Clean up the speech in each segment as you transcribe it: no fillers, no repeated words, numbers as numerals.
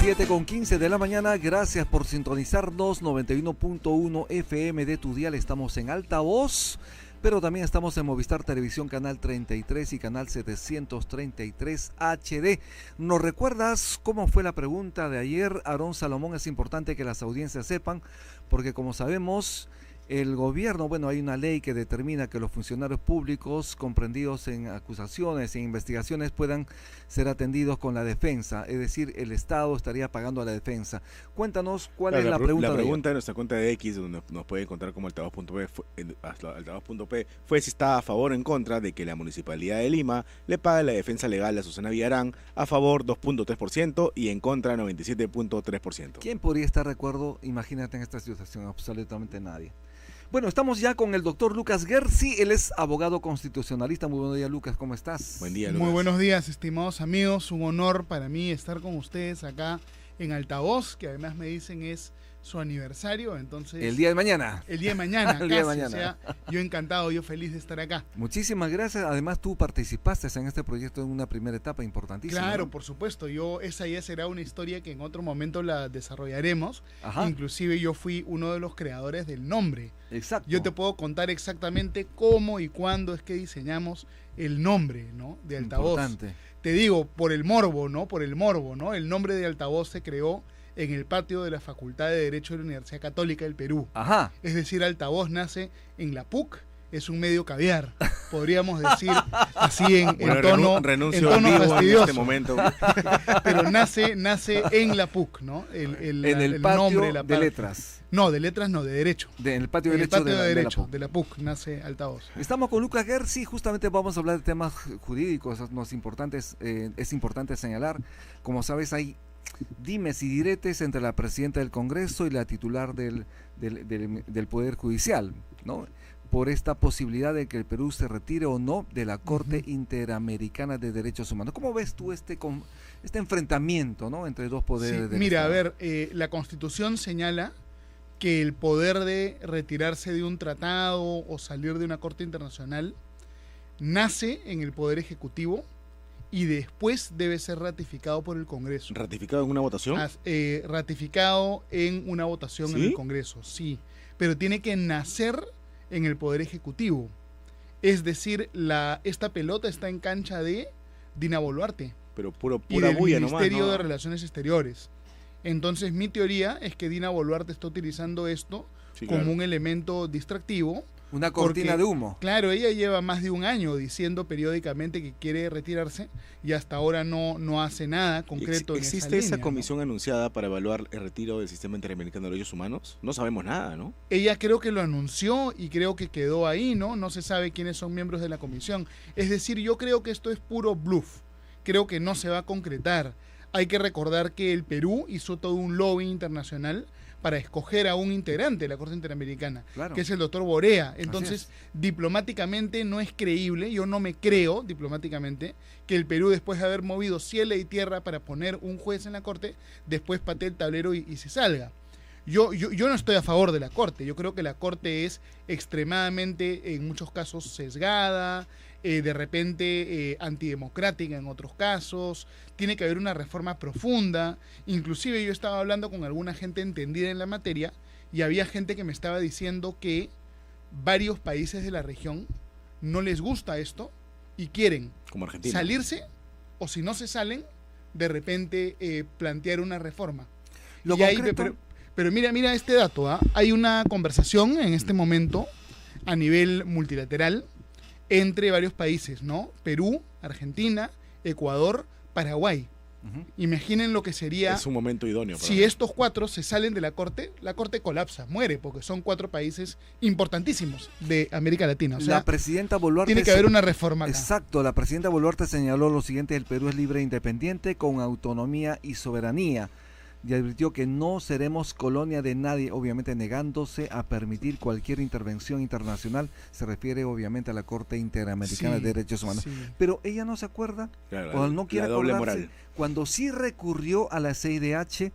7:15 de la mañana, gracias por sintonizarnos. 91.1 FM de tu dial, estamos en altavoz, pero también estamos en Movistar Televisión Canal 33 y Canal 733 HD. ¿Nos recuerdas cómo fue la pregunta de ayer, Aarón Salomón? Es importante que las audiencias sepan, porque como sabemos, el gobierno, hay una ley que determina que los funcionarios públicos comprendidos en acusaciones e investigaciones puedan ser atendidos con la defensa, es decir, el Estado estaría pagando a la defensa. Cuéntanos cuál es la pregunta. La pregunta de nuestra cuenta de X, donde nos puede encontrar como altavoz.p, fue si está a favor o en contra de que la Municipalidad de Lima le pague la defensa legal a Susana Villarán. A favor 2.3% y en contra 97.3%. ¿Quién podría estar de acuerdo? Imagínate en esta situación, absolutamente nadie. Bueno, estamos ya con el doctor Lucas Gersi, él es abogado constitucionalista. Muy buenos días, Lucas, ¿cómo estás? Buen día, Lucas. Muy buenos días, estimados amigos, un honor para mí estar con ustedes acá en Altavoz, que además me dicen es su aniversario, entonces... El día de mañana. El día de mañana, el día de mañana. O sea, yo encantado, yo feliz de estar acá. Muchísimas gracias, además tú participaste en este proyecto en una primera etapa importantísima. Claro, ¿no? Por supuesto, esa ya será una historia que en otro momento la desarrollaremos. Ajá. Inclusive yo fui uno de los creadores del nombre. Exacto. Yo te puedo contar exactamente cómo y cuándo es que diseñamos el nombre, ¿no?, de Altavoz. Importante. Te digo, por el morbo, ¿no? El nombre de Altavoz se creó en el patio de la Facultad de Derecho de la Universidad Católica del Perú. Ajá. Es decir, Altavoz nace en la PUC, es un medio caviar, podríamos decir así en tono fastidioso. En este momento. Pero nace en la PUC, ¿no? En el patio de letras. No, de letras no, de derecho. En el patio de derecho de la PUC nace Altavoz. Estamos con Lucas Gersi, justamente vamos a hablar de temas jurídicos, es importante señalar. Como sabes, hay dimes y diretes entre la presidenta del Congreso y la titular del Poder Judicial, ¿no?, por esta posibilidad de que el Perú se retire o no de la Corte Interamericana de Derechos Humanos. ¿Cómo ves tú este enfrentamiento, ¿no?, entre dos poderes? Sí, mira, Estado? La Constitución señala que el poder de retirarse de un tratado o salir de una Corte Internacional nace en el Poder Ejecutivo y después debe ser ratificado por el Congreso. ¿Ratificado en una votación? Ratificado en una votación, ¿sí?, en el Congreso, sí. Pero tiene que nacer en el Poder Ejecutivo. Es decir, esta pelota está en cancha de Dina Boluarte. Pero pura y del bulla Ministerio nomás, ¿no? de Relaciones Exteriores. Entonces, mi teoría es que Dina Boluarte está utilizando esto como un elemento distractivo. Una cortina de humo. Claro, ella lleva más de un año diciendo periódicamente que quiere retirarse y hasta ahora no hace nada concreto. ¿Existe esa comisión anunciada para evaluar el retiro del Sistema Interamericano de Derechos Humanos? No sabemos nada, ¿no? Ella creo que lo anunció y creo que quedó ahí, ¿no? No se sabe quiénes son miembros de la comisión. Es decir, yo creo que esto es puro bluff. Creo que no se va a concretar. Hay que recordar que el Perú hizo todo un lobby internacional para escoger a un integrante de la Corte Interamericana, claro, que es el doctor Borea. Entonces, diplomáticamente no es creíble, yo no me creo diplomáticamente que el Perú, después de haber movido cielo y tierra para poner un juez en la Corte, después patee el tablero y se salga. Yo no estoy a favor de la Corte, yo creo que la Corte es extremadamente, en muchos casos, sesgada, de repente antidemocrática en otros casos. Tiene que haber una reforma profunda. Inclusive yo estaba hablando con alguna gente entendida en la materia y había gente que me estaba diciendo que varios países de la región no les gusta esto y quieren, como Argentina, salirse, o si no se salen, de repente plantear una reforma. Pero mira este dato, ¿eh? Hay una conversación en este momento a nivel multilateral entre varios países, ¿no? Perú, Argentina, Ecuador, Paraguay. Imaginen lo que sería... Es un momento idóneo. Si estos cuatro se salen de la Corte colapsa, muere, porque son 4 países importantísimos de América Latina. O sea, la presidenta Boluarte... Tiene que haber una reforma acá. Exacto, la presidenta Boluarte señaló lo siguiente: el Perú es libre e independiente, con autonomía y soberanía. Y advirtió que no seremos colonia de nadie, obviamente negándose a permitir cualquier intervención internacional. Se refiere obviamente a la Corte Interamericana de Derechos Humanos. Sí. Pero ella no se acuerda, cuando no quiere acordarse, cuando sí recurrió a la CIDH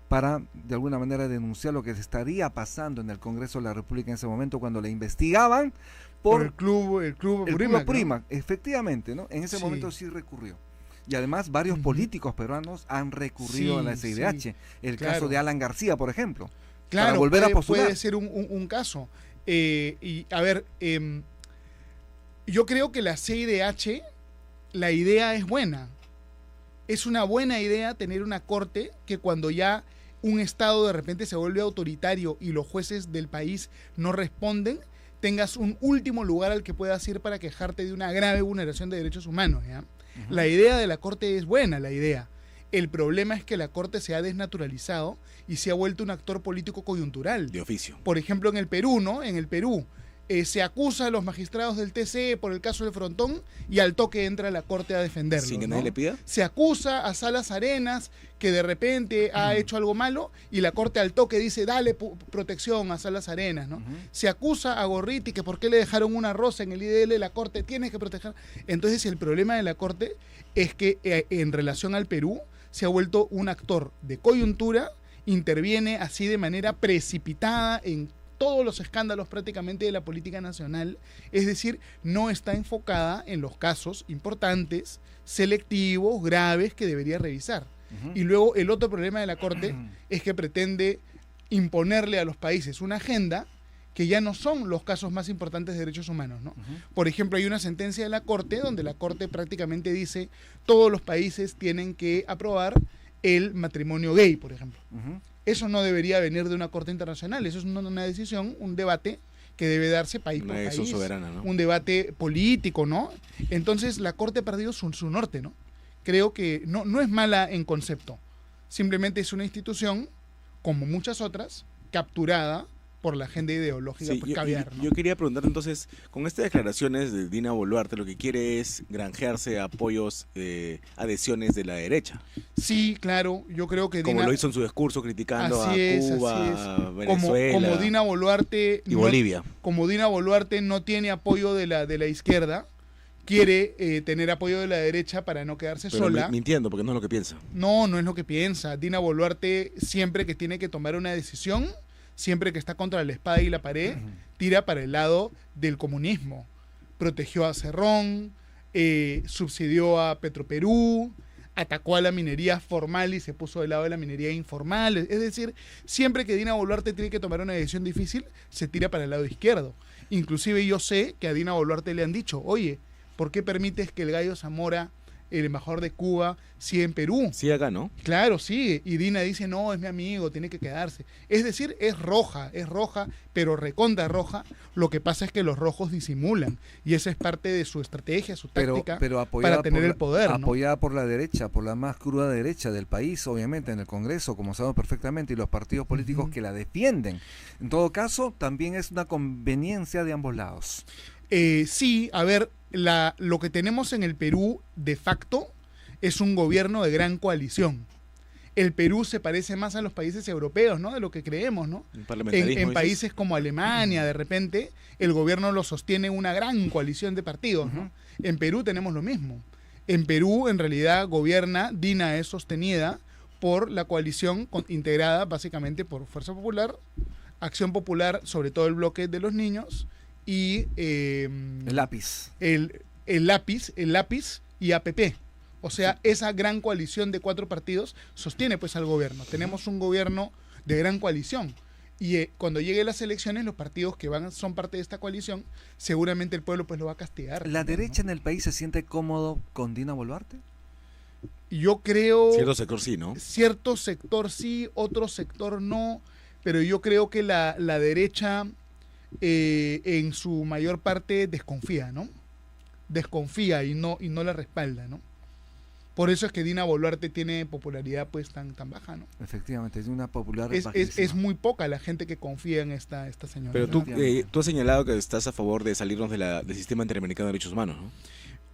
para de alguna manera denunciar lo que se estaría pasando en el Congreso de la República en ese momento, cuando le investigaban por el club Purímac, ¿no? Efectivamente, ¿no? En ese momento sí recurrió. Y además varios políticos peruanos han recurrido a la CIDH. Sí, El claro. caso de Alan García, por ejemplo. Claro, para volver a postular. puede ser un caso. Y a ver, yo creo que la CIDH, la idea es buena. Es una buena idea tener una corte que cuando ya un Estado de repente se vuelve autoritario y los jueces del país no responden, tengas un último lugar al que puedas ir para quejarte de una grave vulneración de derechos humanos, ¿ya? La idea de la Corte es buena, la idea. El problema es que la Corte se ha desnaturalizado y se ha vuelto un actor político coyuntural. De oficio. Por ejemplo, en el Perú, ¿no? En el Perú se acusa a los magistrados del TCE por el caso del Frontón y al toque entra la Corte a defenderlo. Sin que ¿no? nadie le pida. Se acusa a Salas Arenas que de repente ha hecho algo malo y la Corte al toque dice dale protección a Salas Arenas, ¿no? Se acusa a Gorriti que por qué le dejaron una rosa en el IDL, la Corte tiene que proteger. Entonces el problema de la Corte es que en relación al Perú se ha vuelto un actor de coyuntura, interviene así de manera precipitada en todos los escándalos prácticamente de la política nacional, es decir, no está enfocada en los casos importantes, selectivos, graves que debería revisar. Y luego el otro problema de la Corte es que pretende imponerle a los países una agenda que ya no son los casos más importantes de derechos humanos, ¿no? Por ejemplo, hay una sentencia de la Corte donde la Corte prácticamente dice todos los países tienen que aprobar el matrimonio gay, por ejemplo. Eso no debería venir de una Corte internacional, eso es una decisión, un debate que debe darse país por país, soberana, ¿no? un debate político, ¿no? Entonces la Corte ha perdido su norte, ¿no? Creo que no es mala en concepto, simplemente es una institución, como muchas otras, capturada por la agenda ideológica caviar, ¿no? Yo quería preguntar entonces, con estas declaraciones de Dina Boluarte, lo que quiere es granjearse apoyos, adhesiones de la derecha. Sí, claro, yo creo que Como lo hizo en su discurso criticando a Cuba, a Venezuela como Dina Boluarte y Bolivia. Como Dina Boluarte no tiene apoyo de la izquierda, quiere tener apoyo de la derecha para no quedarse Pero sola. mintiendo, porque no es lo que piensa. No es lo que piensa. Dina Boluarte, siempre que tiene que tomar una decisión, siempre que está contra la espada y la pared, tira para el lado del comunismo. Protegió a Cerrón, subsidió a Petroperú, atacó a la minería formal y se puso del lado de la minería informal. Es decir, siempre que Dina Boluarte tiene que tomar una decisión difícil, se tira para el lado izquierdo. Inclusive yo sé que a Dina Boluarte le han dicho, oye, ¿por qué permites que el Gallo Zamora, el embajador de Cuba, siga en Perú? Sí, acá, ¿no? Claro, sigue. Y Dina dice, no, es mi amigo, tiene que quedarse. Es decir, es roja, pero recontra roja. Lo que pasa es que los rojos disimulan. Y esa es parte de su estrategia, su táctica, pero para tener el poder, ¿no? Apoyada por la derecha, por la más cruda derecha del país, obviamente, en el Congreso, como sabemos perfectamente, y los partidos políticos que la defienden. En todo caso, también es una conveniencia de ambos lados. Sí, a ver, lo que tenemos en el Perú, de facto, es un gobierno de gran coalición. El Perú se parece más a los países europeos, ¿no? De lo que creemos, ¿no? En países como Alemania, de repente, el gobierno lo sostiene una gran coalición de partidos, ¿no? En Perú tenemos lo mismo. En Perú, en realidad, gobierna, Dina es sostenida por la coalición integrada básicamente por Fuerza Popular, Acción Popular, sobre todo el bloque de los niños, y el lápiz. El lápiz y APP. O sea, esa gran coalición de 4 partidos sostiene pues al gobierno. Tenemos un gobierno de gran coalición. Y cuando lleguen las elecciones, los partidos que son parte de esta coalición, seguramente el pueblo pues lo va a castigar. ¿La derecha en el país se siente cómodo con Dina Boluarte? Yo creo... Cierto sector sí, ¿no? Cierto sector sí, otro sector no. Pero yo creo que la derecha... en su mayor parte desconfía, ¿no? Desconfía y no la respalda, ¿no? Por eso es que Dina Boluarte tiene popularidad pues tan baja, ¿no? Efectivamente, es una popular es muy poca la gente que confía en esta señora. Pero tú has señalado que estás a favor de salirnos del sistema interamericano de derechos humanos, ¿no?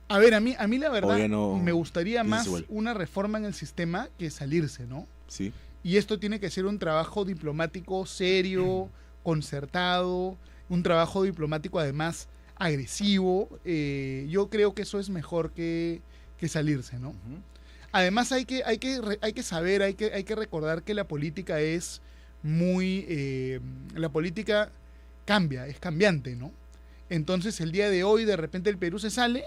A ver, a mí la verdad no, me gustaría más una reforma en el sistema que salirse, ¿no? Sí. Y esto tiene que ser un trabajo diplomático serio, concertado, un trabajo diplomático además agresivo. Yo creo que eso es mejor que salirse, ¿no? Además hay que saber, hay que recordar que la política es la política cambia, es cambiante, ¿no? Entonces el día de hoy de repente el Perú se sale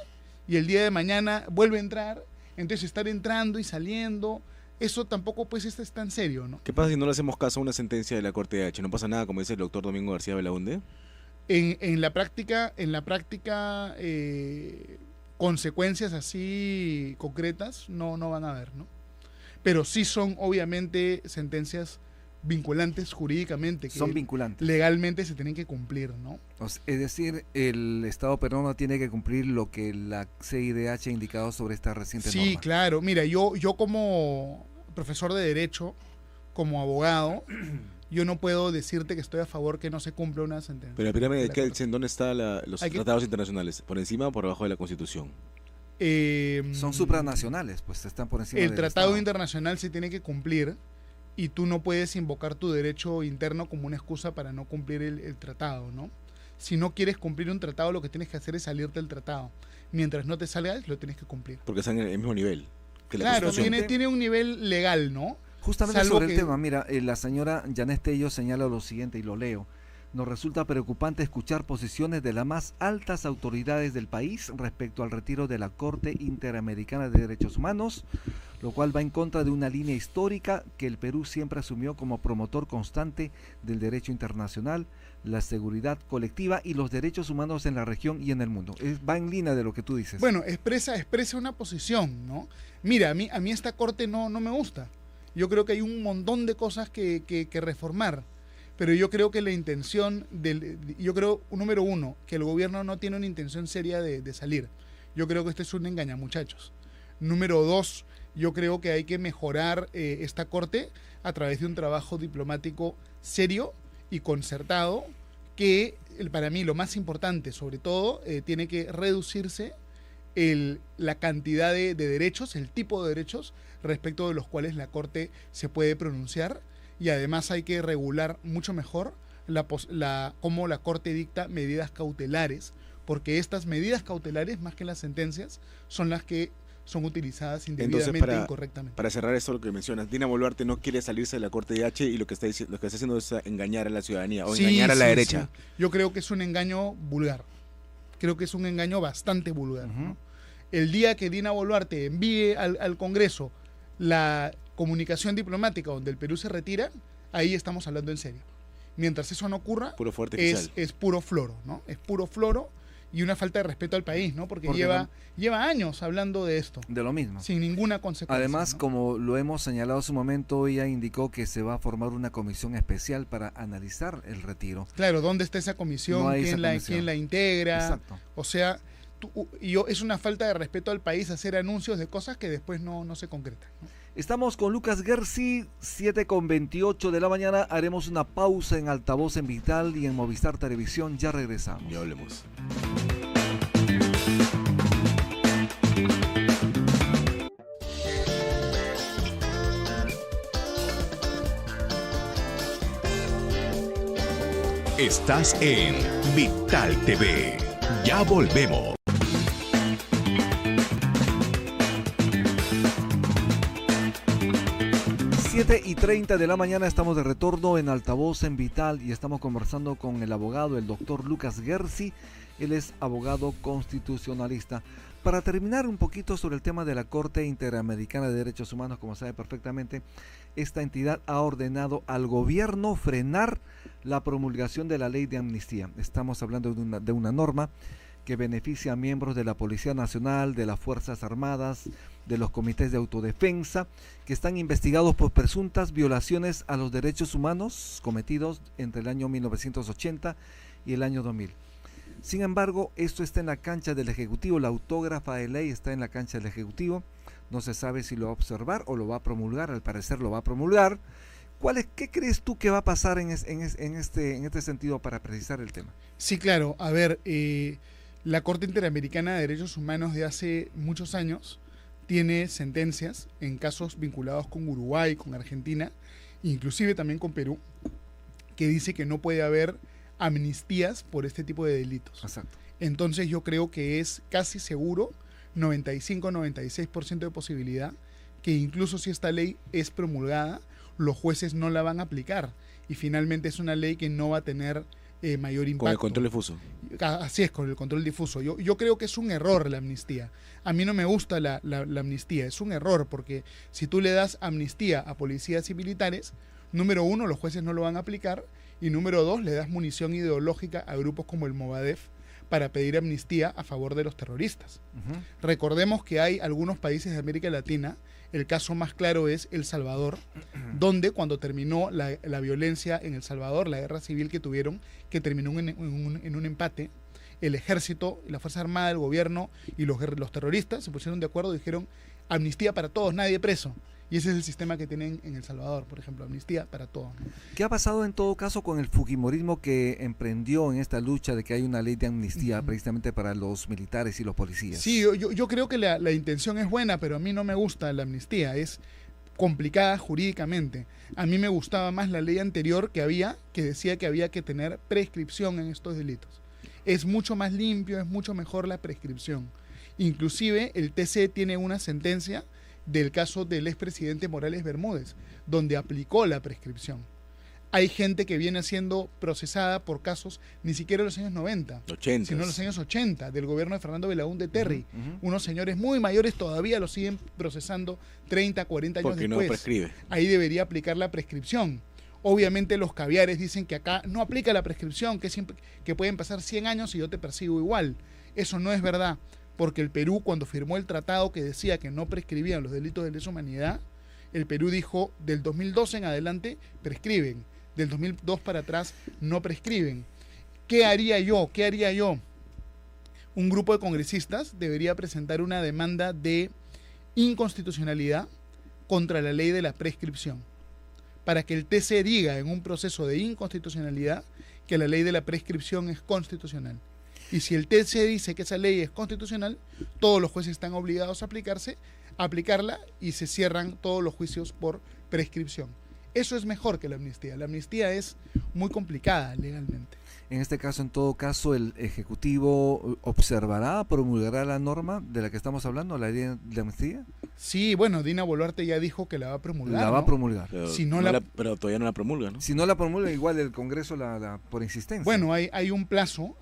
y el día de mañana vuelve a entrar. Entonces estar entrando y saliendo, eso tampoco pues es tan serio, ¿no? ¿Qué pasa si no le hacemos caso a una sentencia de la Corte de H? ¿No pasa nada, como dice el doctor Domingo García Belaunde? En la práctica, consecuencias así concretas no van a haber, ¿no? Pero sí son obviamente sentencias vinculantes jurídicamente, que Son vinculantes. legalmente se tienen que cumplir, ¿no? Es decir, el Estado peruano tiene que cumplir lo que la CIDH ha indicado sobre esta reciente norma. Sí, claro. Mira, yo como profesor de Derecho, como abogado, yo no puedo decirte que estoy a favor que no se cumpla una sentencia. Pero la pirámide de La Kelsen, ¿dónde están los tratados internacionales? ¿Por encima o por debajo de la Constitución? Son supranacionales, pues están por encima El del tratado Estado. internacional se tiene que cumplir y tú no puedes invocar tu derecho interno como una excusa para no cumplir el tratado, ¿no? Si no quieres cumplir un tratado, lo que tienes que hacer es salirte del tratado. Mientras no te salgas, lo tienes que cumplir. Porque están en el mismo nivel que la Claro, Constitución. tiene un nivel legal, ¿no? Justamente Salvo sobre que- el tema, mira, la señora Janet Tello señala lo siguiente y lo leo. Nos resulta preocupante escuchar posiciones de las más altas autoridades del país respecto al retiro de la Corte Interamericana de Derechos Humanos, lo cual va en contra de una línea histórica que el Perú siempre asumió como promotor constante del derecho internacional, la seguridad colectiva y los derechos humanos en la región y en el mundo. Va en línea de lo que tú dices. Bueno, expresa una posición, ¿no? Mira, a mí esta corte no me gusta. Yo creo que hay un montón de cosas que reformar. Pero yo creo que la intención número uno, que el gobierno no tiene una intención seria de salir. Yo creo que este es un engañamuchachos. Número dos, yo creo que hay que mejorar esta corte a través de un trabajo diplomático serio y concertado, que para mí lo más importante, sobre todo, tiene que reducirse la cantidad de derechos, el tipo de derechos respecto de los cuales la corte se puede pronunciar. Y además hay que regular mucho mejor cómo la Corte dicta medidas cautelares, porque estas medidas cautelares, más que las sentencias, son las que son utilizadas indebidamente e incorrectamente. Para cerrar esto, lo que mencionas, Dina Boluarte no quiere salirse de la Corte de H y lo que está haciendo es engañar a la ciudadanía o engañar a la derecha. Sí. Yo creo que es un engaño vulgar. Creo que es un engaño bastante vulgar, ¿no? El día que Dina Boluarte envíe al Congreso la comunicación diplomática donde el Perú se retira, ahí estamos hablando en serio. Mientras eso no ocurra, Puro fuego artificial. es puro floro, ¿no? Es puro floro y una falta de respeto al país, ¿no? Porque lleva años hablando de esto, de lo mismo. sin ninguna consecuencia. Además, ¿no? como lo hemos señalado hace un momento, ella indicó que se va a formar una comisión especial para analizar el retiro. Claro, ¿dónde está esa comisión? No hay esa ¿Quién comisión. la integra? Exacto. O sea, es una falta de respeto al país hacer anuncios de cosas que después no se concretan, ¿no? Estamos con Lucas Gersi, 7:28 de la mañana. Haremos una pausa en Altavoz en Vital y en Movistar Televisión. Ya regresamos. Ya hablemos. Estás en Vital TV. Ya volvemos. 7:30 de la mañana, estamos de retorno en Altavoz en Vital y estamos conversando con el abogado, el doctor Lucas Gersi. Él es abogado constitucionalista. Para terminar un poquito sobre el tema de la Corte Interamericana de Derechos Humanos, como sabe perfectamente, esta entidad ha ordenado al gobierno frenar la promulgación de la ley de amnistía. Estamos hablando de una norma que beneficia a miembros de la Policía Nacional, de las Fuerzas Armadas, de los comités de autodefensa, que están investigados por presuntas violaciones a los derechos humanos cometidos entre el año 1980 y el año 2000. Sin embargo, esto está en la cancha del Ejecutivo, la autógrafa de ley está en la cancha del Ejecutivo, no se sabe si lo va a observar o lo va a promulgar, al parecer lo va a promulgar. ¿Qué crees tú que va a pasar en este sentido para precisar el tema? Sí, claro. A ver, la Corte Interamericana de Derechos Humanos de hace muchos años tiene sentencias en casos vinculados con Uruguay, con Argentina, inclusive también con Perú, que dice que no puede haber amnistías por este tipo de delitos. Exacto. Entonces yo creo que es casi seguro, 95-96% de posibilidad, que incluso si esta ley es promulgada, los jueces no la van a aplicar y finalmente es una ley que no va a tener mayor impacto. Con el control difuso. Así es, con el control difuso. Yo creo que es un error la amnistía. A mí no me gusta la amnistía, es un error, porque si tú le das amnistía a policías y militares, número uno, los jueces no lo van a aplicar, y número dos, le das munición ideológica a grupos como el Movadef para pedir amnistía a favor de los terroristas. Recordemos que hay algunos países de América Latina, el caso más claro es El Salvador, donde cuando terminó la violencia en El Salvador, la guerra civil que tuvieron, que terminó en un empate, el ejército, la Fuerza Armada, el gobierno y los terroristas se pusieron de acuerdo y dijeron amnistía para todos, nadie preso. Y ese es el sistema que tienen en El Salvador, por ejemplo, amnistía para todos. ¿Qué ha pasado en todo caso con el fujimorismo que emprendió en esta lucha de que hay una ley de amnistía precisamente para los militares y los policías? Sí, yo creo que la intención es buena, pero a mí no me gusta la amnistía, es complicada jurídicamente. A mí me gustaba más la ley anterior que decía que había que tener prescripción en estos delitos. Es mucho más limpio, es mucho mejor la prescripción. Inclusive el TC tiene una sentencia del caso del expresidente Morales Bermúdez, donde aplicó la prescripción. Hay gente que viene siendo procesada por casos ni siquiera en los años 90, sino en los años 80, del gobierno de Fernando Belaúnde Terry. Unos señores muy mayores todavía lo siguen procesando 30, 40 años porque después. No prescribe. Ahí debería aplicar la prescripción. Obviamente los caviares dicen que acá no aplica la prescripción, que pueden pasar 100 años y yo te persigo igual. Eso no es verdad, porque el Perú, cuando firmó el tratado que decía que no prescribían los delitos de lesa humanidad, el Perú dijo del 2012 en adelante prescriben, del 2002 para atrás no prescriben. ¿Qué haría yo? Un grupo de congresistas debería presentar una demanda de inconstitucionalidad contra la ley de la prescripción, para que el TC diga en un proceso de inconstitucionalidad que la ley de la prescripción es constitucional. Y si el TC dice que esa ley es constitucional, todos los jueces están obligados a aplicarla y se cierran todos los juicios por prescripción. Eso es mejor que la amnistía. La amnistía es muy complicada legalmente. En este caso, en todo caso, el Ejecutivo observará, promulgará la norma de la que estamos hablando, la ley de amnistía. Sí, bueno, Dina Boluarte ya dijo que la va a promulgar. La va a promulgar. Pero, si pero todavía no la promulga, ¿no? Si no la promulga, igual el Congreso por insistencia. Bueno, hay un plazo.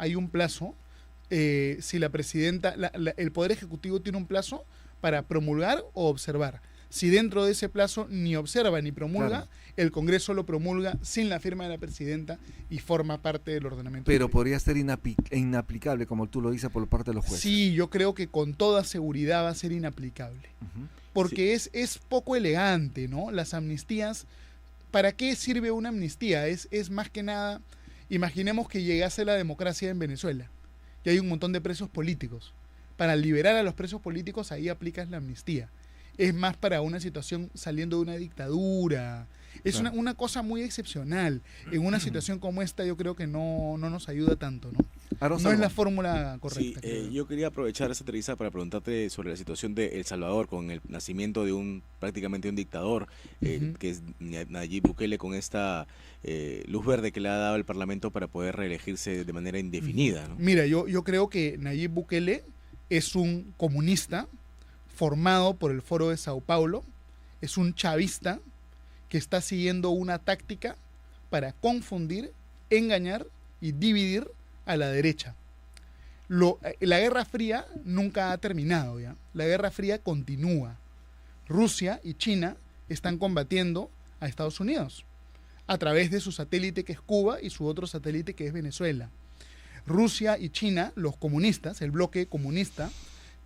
Si la presidenta, el Poder Ejecutivo tiene un plazo para promulgar o observar. Si dentro de ese plazo ni observa ni promulga, claro, el Congreso lo promulga sin la firma de la presidenta y forma parte del ordenamiento. Pero podría ser inaplicable, como tú lo dices, por parte de los jueces. Sí, yo creo que con toda seguridad va a ser inaplicable. Porque sí, es poco elegante, ¿no? Las amnistías, ¿para qué sirve una amnistía? Es más que nada, imaginemos que llegase la democracia en Venezuela y hay un montón de presos políticos. Para liberar a los presos políticos, ahí aplicas la amnistía. Es más para una situación saliendo de una dictadura. Es claro, una cosa muy excepcional. En una situación como esta yo creo que no nos ayuda tanto, ¿no? No es la fórmula correcta. Sí, yo quería aprovechar esta entrevista para preguntarte sobre la situación de El Salvador con el nacimiento de prácticamente un dictador, que es Nayib Bukele, con esta luz verde que le ha dado el Parlamento para poder reelegirse de manera indefinida, ¿no? Mira, yo creo que Nayib Bukele es un comunista formado por el Foro de Sao Paulo, es un chavista que está siguiendo una táctica para confundir, engañar y dividir a la derecha. La Guerra Fría nunca ha terminado, ¿ya? La Guerra Fría continúa. Rusia y China están combatiendo a Estados Unidos a través de su satélite que es Cuba y su otro satélite que es Venezuela. Rusia y China, los comunistas, el bloque comunista,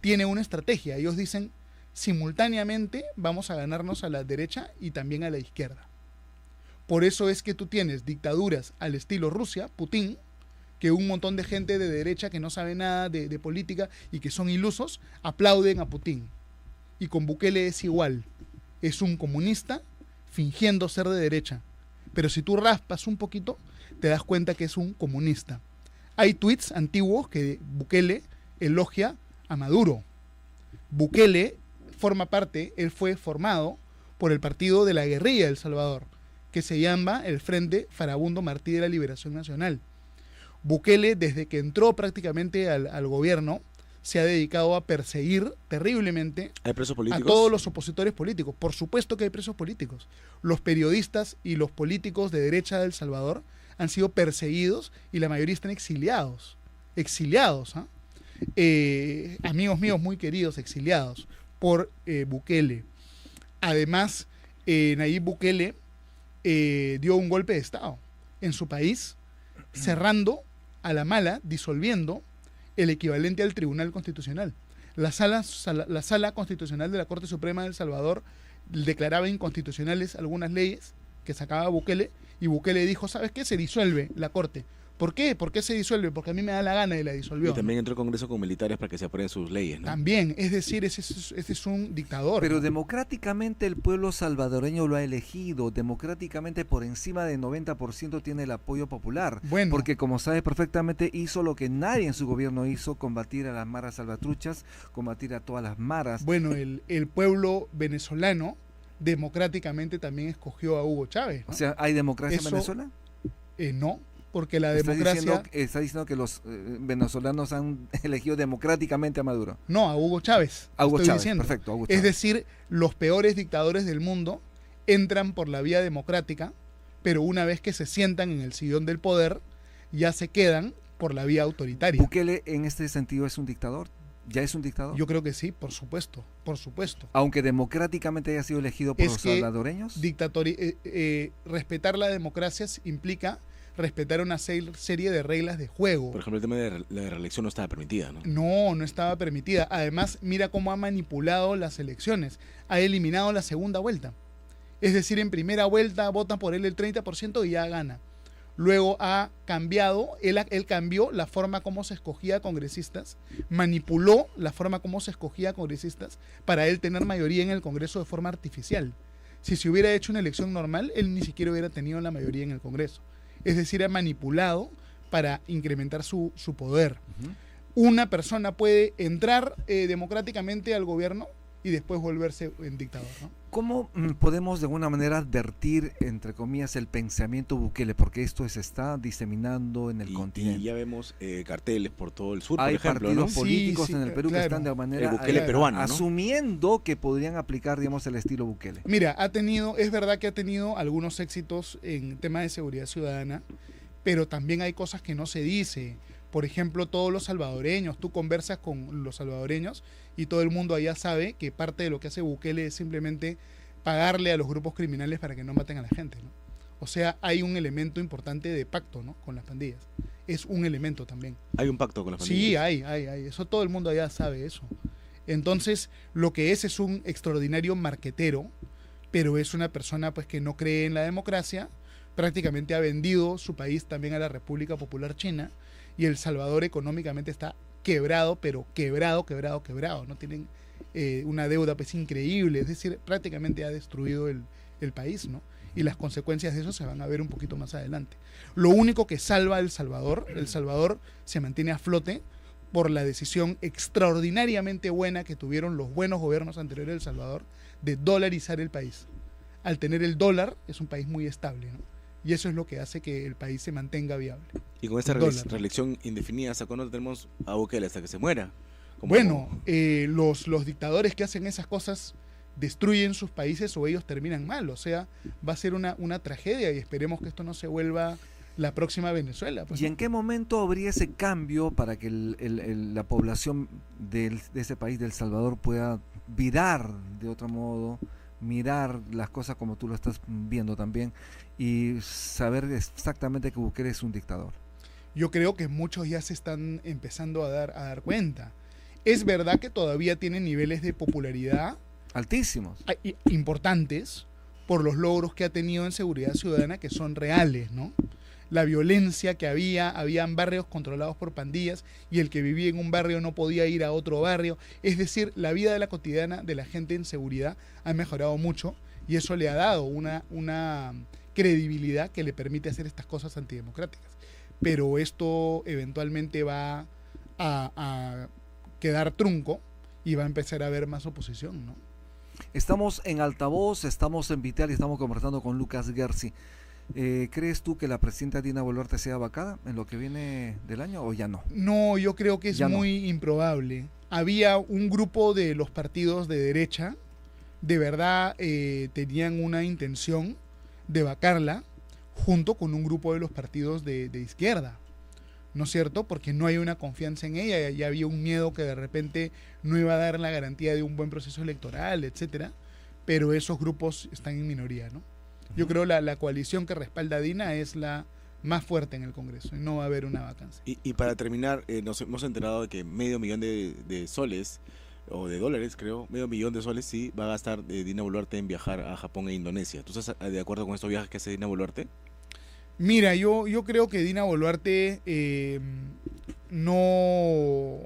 tiene una estrategia. Ellos dicen, simultáneamente vamos a ganarnos a la derecha y también a la izquierda. Por eso es que tú tienes dictaduras al estilo Rusia, Putin, que un montón de gente de derecha que no sabe nada de política y que son ilusos, aplauden a Putin. Y con Bukele es igual. Es un comunista fingiendo ser de derecha. Pero si tú raspas un poquito, te das cuenta que es un comunista. Hay tweets antiguos que Bukele elogia a Maduro. Bukele forma parte, él fue formado por el partido de la guerrilla de El Salvador, que se llama el Frente Farabundo Martí de la Liberación Nacional. Bukele, desde que entró prácticamente al gobierno, se ha dedicado a perseguir terriblemente a todos los opositores políticos. Por supuesto que hay presos políticos. Los periodistas y los políticos de derecha de El Salvador han sido perseguidos y la mayoría están exiliados. exiliados, ¿ah? Amigos míos muy queridos, exiliados por Bukele. Además, Nayib Bukele dio un golpe de Estado en su país, cerrando a la mala, disolviendo el equivalente al Tribunal Constitucional. La sala constitucional de la Corte Suprema de El Salvador declaraba inconstitucionales algunas leyes que sacaba Bukele, y Bukele dijo, ¿sabes qué? Se disuelve la Corte. ¿Por qué? ¿Por qué se disuelve? Porque a mí me da la gana y la disolvió. Y también entró el Congreso con militares para que se aprueben sus leyes, ¿no? También, es decir, ese es un dictador. Pero ¿no? democráticamente el pueblo salvadoreño lo ha elegido, democráticamente por encima del 90% tiene el apoyo popular, Bueno. porque como sabe perfectamente hizo lo que nadie en su gobierno hizo, combatir a las maras salvatruchas, combatir a todas las maras. Bueno, el pueblo venezolano democráticamente también escogió a Hugo Chávez, ¿no? O sea, ¿hay democracia Eso- en Venezuela? No, porque la Está democracia... diciendo que los venezolanos han elegido democráticamente a Maduro. No, a Hugo Chávez. A Hugo estoy Chávez, diciendo. perfecto, a Hugo Es Chávez. decir, los peores dictadores del mundo entran por la vía democrática, pero una vez que se sientan en el sillón del poder, ya se quedan por la vía autoritaria. ¿Bukele en este sentido es un dictador? ¿Ya es un dictador? Yo creo que sí, por supuesto, por supuesto. Aunque democráticamente haya sido elegido por Es los que salvadoreños. Respetar la democracia implica respetar una serie de reglas de juego. Por ejemplo, el tema de la reelección no estaba permitida, ¿no? No estaba permitida. Además, mira cómo ha manipulado las elecciones. Ha eliminado la segunda vuelta. Es decir, en primera vuelta vota por él el 30% y ya gana. Luego ha cambiado, él cambió la forma como se escogía congresistas, manipuló la forma como se escogía congresistas para él tener mayoría en el Congreso de forma artificial. Si se hubiera hecho una elección normal, él ni siquiera hubiera tenido la mayoría en el Congreso. Es decir, ha manipulado para incrementar su poder. Una persona puede entrar democráticamente al gobierno y después volverse en dictador, ¿no? ¿Cómo podemos de alguna manera advertir, entre comillas, el pensamiento Bukele? Porque esto se está diseminando en el continente. Y ya vemos carteles por todo el sur, Hay por ejemplo, ¿no? partidos políticos Sí, en el Perú claro. que están de manera El Bukele peruano, ¿no? asumiendo que podrían aplicar, digamos, el estilo Bukele. Mira, es verdad que ha tenido algunos éxitos en temas de seguridad ciudadana, pero también hay cosas que no se dice. Por ejemplo, todos los salvadoreños, tú conversas con los salvadoreños y todo el mundo allá sabe que parte de lo que hace Bukele es simplemente pagarle a los grupos criminales para que no maten a la gente, ¿no? O sea, hay un elemento importante de pacto, ¿no? Con las pandillas. Es un elemento también. Hay un pacto con las Sí, pandillas. hay. Eso todo el mundo allá sabe eso. Entonces, lo que es un extraordinario marquetero, pero es una persona pues que no cree en la democracia, prácticamente ha vendido su país también a la República Popular China, y El Salvador económicamente está quebrado, pero quebrado. No tienen una deuda pues increíble, es decir, prácticamente ha destruido el país, ¿no? Y las consecuencias de eso se van a ver un poquito más adelante. Lo único que salva a El Salvador se mantiene a flote por la decisión extraordinariamente buena que tuvieron los buenos gobiernos anteriores de El Salvador de dolarizar el país. Al tener el dólar, es un país muy estable, ¿no? Y eso es lo que hace que el país se mantenga viable. Y con esta Dólar, ¿no? reelección indefinida, ¿hasta cuándo tenemos a Bukele? ¿Hasta que se muera? Bueno, los dictadores que hacen esas cosas destruyen sus países o ellos terminan mal. O sea, va a ser una tragedia y esperemos que esto no se vuelva la próxima Venezuela. Pues, ¿Y en qué momento habría ese cambio para que la población de ese país, de El Salvador, pueda virar de otro modo, mirar las cosas como tú lo estás viendo también y saber exactamente que Bukele es un dictador? Yo creo que muchos ya se están empezando a dar cuenta. Es verdad que todavía tiene niveles de popularidad Altísimos. importantes por los logros que ha tenido en seguridad ciudadana que son reales, ¿no? La violencia que habían barrios controlados por pandillas y el que vivía en un barrio no podía ir a otro barrio. Es decir, la vida de la cotidiana de la gente en seguridad ha mejorado mucho y eso le ha dado una credibilidad que le permite hacer estas cosas antidemocráticas. Pero esto eventualmente va a quedar trunco y va a empezar a haber más oposición, ¿no? Estamos en Altavoz, estamos en Vital y estamos conversando con Lucas Gersi. ¿Crees tú que la presidenta Dina Boluarte sea vacada en lo que viene del año o ya no? No, yo creo que es Ya no. muy improbable. Había un grupo de los partidos de derecha, de verdad tenían una intención de vacarla junto con un grupo de los partidos de izquierda. ¿no es cierto? Porque no hay una confianza en ella, ya había un miedo que de repente no iba a dar la garantía de un buen proceso electoral, etcétera, pero esos grupos están en minoría, ¿no? Yo creo la coalición que respalda a Dina es la más fuerte en el Congreso y no va a haber una vacancia. Y para terminar, nos hemos enterado de que $500,000 de soles, o de dólares creo, $500,000 sí, va a gastar Dina Boluarte en viajar a Japón e Indonesia. ¿Tú estás de acuerdo con estos viajes que hace Dina Boluarte? Mira, yo creo que Dina Boluarte no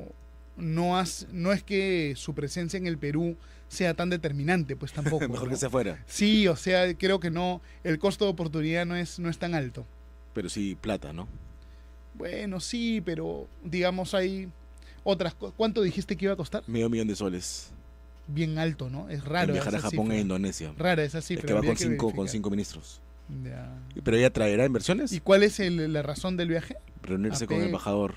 es que su presencia en el Perú sea tan determinante, pues tampoco. Mejor ¿no? que se fuera. Sí, o sea, creo que no, el costo de oportunidad no es tan alto. Pero sí plata, ¿no? Bueno, sí, pero digamos hay otras cosas. ¿Cuánto dijiste que iba a costar? $500,000. Bien alto, ¿no? Es raro. En viajar a esa Japón cifra. e Indonesia. Rara esa Es cifra. que va habría con verificar. 5 ministros. Ya. ¿Pero ella traerá inversiones? ¿Y cuál es la razón del viaje? Reunirse con el embajador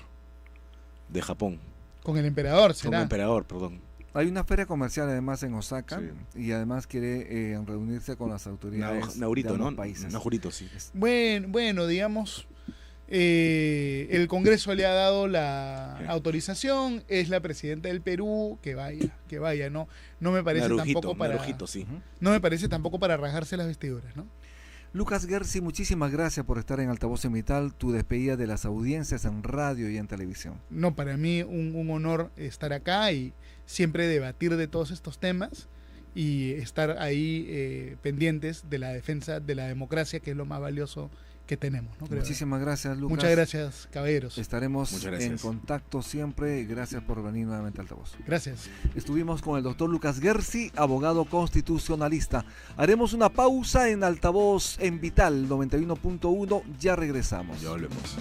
de Japón. Con el emperador, Con ¿será? el emperador, perdón. Hay una feria comercial además en Osaka Sí. y además quiere reunirse con las autoridades Naurito, de ambos ¿no? países. Najurito, sí. Bueno, digamos, el Congreso le ha dado la autorización, es la presidenta del Perú, que vaya, ¿no? No me parece tampoco para... Narujito, sí. Ujú. No me parece tampoco para rajarse las vestiduras, ¿no? Lucas Gersi, muchísimas gracias por estar en Altavoz en Vital, tu despedida de las audiencias en radio y en televisión. No, para mí un honor estar acá y siempre debatir de todos estos temas y estar ahí pendientes de la defensa de la democracia, que es lo más valioso que tenemos, ¿no? Creo. Muchísimas gracias, Lucas. Muchas gracias, caballeros. Estaremos Muchas en gracias. contacto siempre. Gracias por venir nuevamente a Altavoz. Gracias. Estuvimos con el doctor Lucas Gersi, abogado constitucionalista. Haremos una pausa en Altavoz en Vital 91.1. Ya regresamos. Ya volvemos.